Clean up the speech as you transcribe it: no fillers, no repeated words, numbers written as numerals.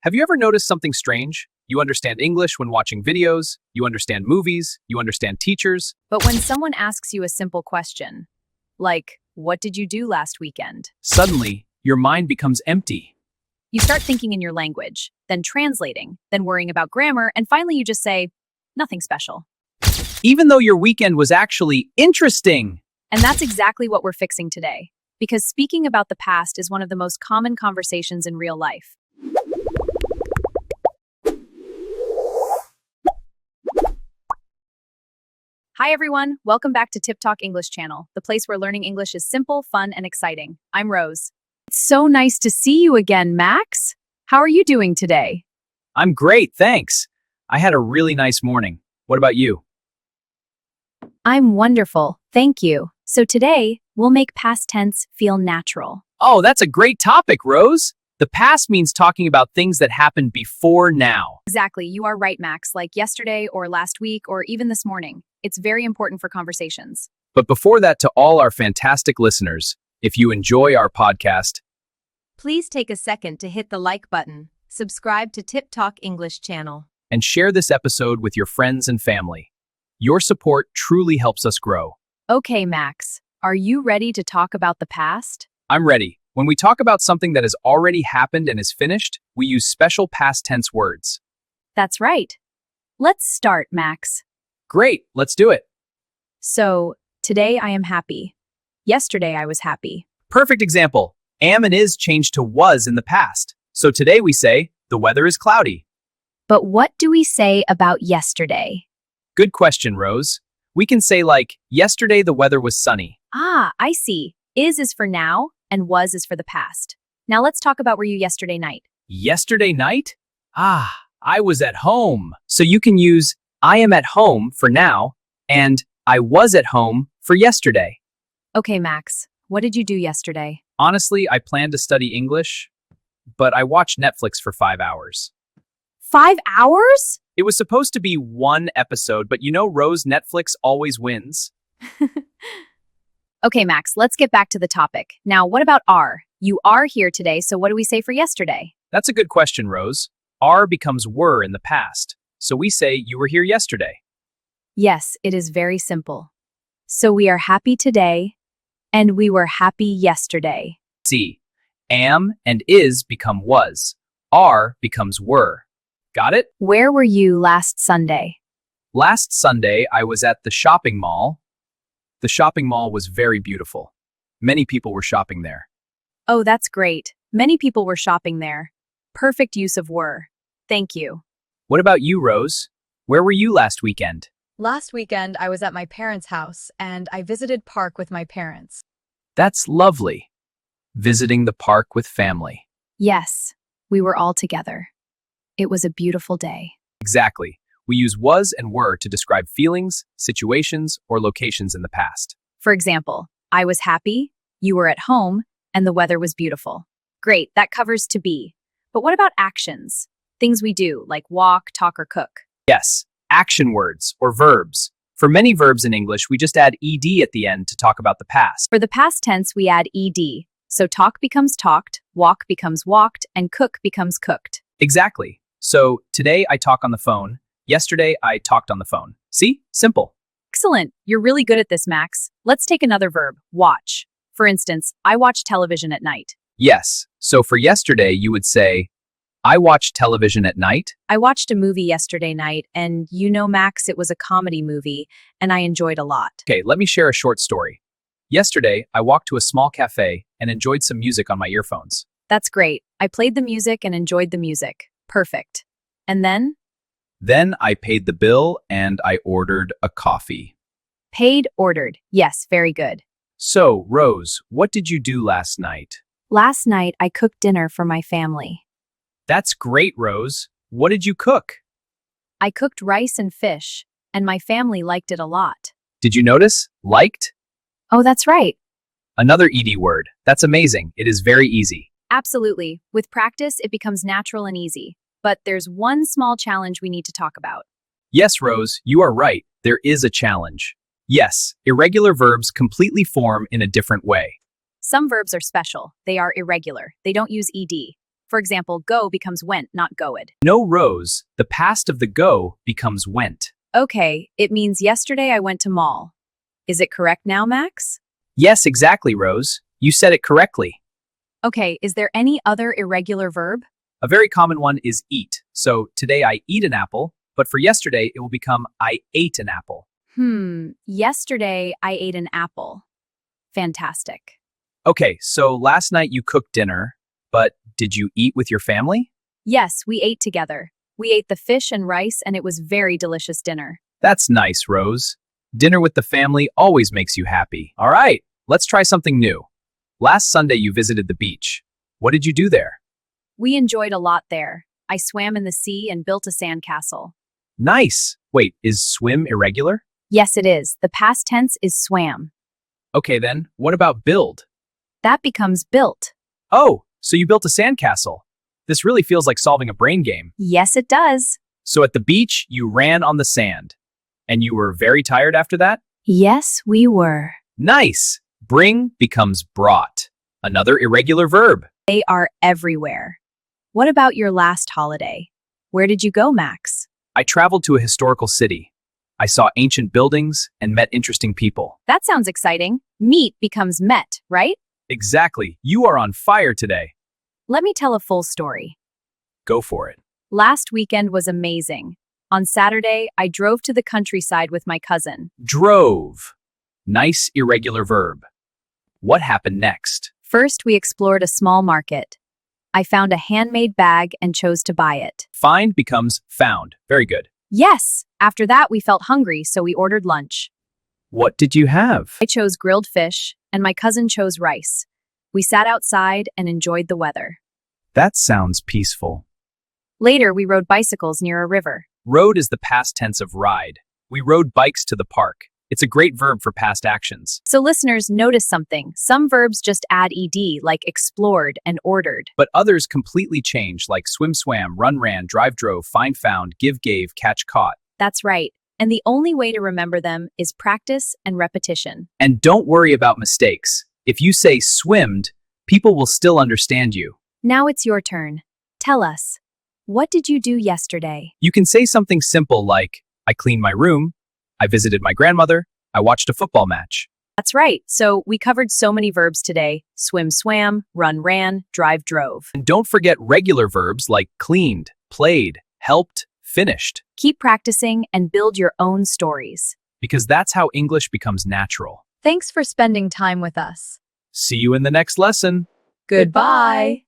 Have you ever noticed something strange? You understand English when watching videos, you understand movies, you understand teachers. But when someone asks you a simple question, like, what did you do last weekend? Suddenly, your mind becomes empty. You start thinking in your language, then translating, then worrying about grammar, and finally you just say, nothing special. Even though your weekend was actually interesting. And that's exactly what we're fixing today. Because speaking about the past is one of the most common conversations in real life. Hi everyone, welcome back to Tiptalk English channel, the place where learning English is simple, fun, and exciting. I'm Rose. It's so nice to see you again, Max. How are you doing today? I'm great, thanks. I had a really nice morning. What about you? I'm wonderful, thank you. So today, we'll make past tense feel natural. Oh, that's a great topic, Rose. The past means talking about things that happened before now. Exactly, you are right, Max, like yesterday or last week or even this morning. It's very important for conversations. But before that, to all our fantastic listeners, if you enjoy our podcast, please take a second to hit the like button, subscribe to Tiptalk English channel, and share this episode with your friends and family. Your support truly helps us grow. Okay, Max, are you ready to talk about the past? I'm ready. When we talk about something that has already happened and is finished, we use special past tense words. That's right. Let's start, Max. Great, let's do it. So, today I am happy. Yesterday I was happy. Perfect example. Am and is changed to was in the past. So today we say, the weather is cloudy. But what do we say about yesterday? Good question, Rose. We can say like, yesterday the weather was sunny. Ah, I see. Is for now, and was is for the past. Now let's talk about were you yesterday night. Yesterday night? Ah, I was at home. So you can use I am at home for now, and I was at home for yesterday. Okay, Max, what did you do yesterday? Honestly, I planned to study English, but I watched Netflix for 5 hours. 5 hours? It was supposed to be one episode, but you know, Rose, Netflix always wins. Okay, Max, let's get back to the topic. Now, what about are? You are here today, so what do we say for yesterday? That's a good question, Rose. Are becomes were in the past. So we say you were here yesterday. Yes, it is very simple. So we are happy today, and we were happy yesterday. See, am and is become was. Are becomes were. Got it? Where were you last Sunday? Last Sunday, I was at the shopping mall. The shopping mall was very beautiful. Many people were shopping there. Oh, that's great. Many people were shopping there. Perfect use of were. Thank you. What about you, Rose? Where were you last weekend? Last weekend, I was at my parents' house, and I visited park with my parents. That's lovely. Visiting the park with family. Yes, we were all together. It was a beautiful day. Exactly. We use was and were to describe feelings, situations, or locations in the past. For example, I was happy, you were at home, and the weather was beautiful. Great, that covers to be. But what about actions? Things we do, like walk, talk, or cook. Yes, action words, or verbs. For many verbs in English, we just add ed at the end to talk about the past. For the past tense, we add ed. So talk becomes talked, walk becomes walked, and cook becomes cooked. Exactly. So today I talk on the phone. Yesterday I talked on the phone. See? Simple. Excellent. You're really good at this, Max. Let's take another verb, watch. For instance, I watch television at night. Yes. So for yesterday, you would say, I watched television at night. I watched a movie yesterday night, and you know, Max, it was a comedy movie, and I enjoyed a lot. Okay, let me share a short story. Yesterday, I walked to a small cafe and enjoyed some music on my earphones. That's great. I played the music and enjoyed the music. Perfect. And then? Then I paid the bill and I ordered a coffee. Paid, ordered. Yes, very good. So, Rose, what did you do last night? Last night, I cooked dinner for my family. That's great, Rose. What did you cook? I cooked rice and fish, and my family liked it a lot. Did you notice? Liked? Oh, that's right. Another ed word. That's amazing. It is very easy. Absolutely. With practice, it becomes natural and easy. But there's one small challenge we need to talk about. Yes, Rose, you are right. There is a challenge. Yes, irregular verbs completely form in a different way. Some verbs are special. They are irregular. They don't use ed. For example, go becomes went, not goed. No, Rose. The past of the go becomes went. Okay, it means yesterday I went to mall. Is it correct now, Max? Yes, exactly, Rose. You said it correctly. Okay, is there any other irregular verb? A very common one is eat. So today I eat an apple, but for yesterday it will become I ate an apple. Yesterday I ate an apple. Fantastic. Okay, so last night you cooked dinner, but did you eat with your family? Yes, we ate together. We ate the fish and rice, and it was very delicious dinner. That's nice, Rose. Dinner with the family always makes you happy. All right, let's try something new. Last Sunday you visited the beach. What did you do there? We enjoyed a lot there. I swam in the sea and built a sandcastle. Nice. Wait, is swim irregular? Yes, it is. The past tense is swam. Okay then, what about build? That becomes built. Oh, so you built a sandcastle. This really feels like solving a brain game. Yes, it does. So at the beach, you ran on the sand. And you were very tired after that? Yes, we were. Nice. Bring becomes brought. Another irregular verb. They are everywhere. What about your last holiday? Where did you go, Max? I traveled to a historical city. I saw ancient buildings and met interesting people. That sounds exciting. Meet becomes met, right? Exactly. You are on fire today. Let me tell a full story. Go for it. Last weekend was amazing. On Saturday, I drove to the countryside with my cousin. Drove. Nice irregular verb. What happened next? First, we explored a small market. I found a handmade bag and chose to buy it. Find becomes found. Very good. Yes! After that, we felt hungry, so we ordered lunch. What did you have? I chose grilled fish, and my cousin chose rice. We sat outside and enjoyed the weather. That sounds peaceful. Later, we rode bicycles near a river. Rode is the past tense of ride. We rode bikes to the park. It's a great verb for past actions. So listeners, notice something. Some verbs just add ed, like explored and ordered. But others completely change, like swim swam, run ran, drive drove, find found, give gave, catch caught. That's right. And the only way to remember them is practice and repetition. And don't worry about mistakes. If you say swimmed, people will still understand you. Now it's your turn. Tell us, what did you do yesterday? You can say something simple like, I cleaned my room, I visited my grandmother, I watched a football match. That's right. So we covered so many verbs today. Swim, swam, run, ran, drive, drove. And don't forget regular verbs like cleaned, played, helped, finished. Keep practicing and build your own stories. Because that's how English becomes natural. Thanks for spending time with us. See you in the next lesson. Goodbye.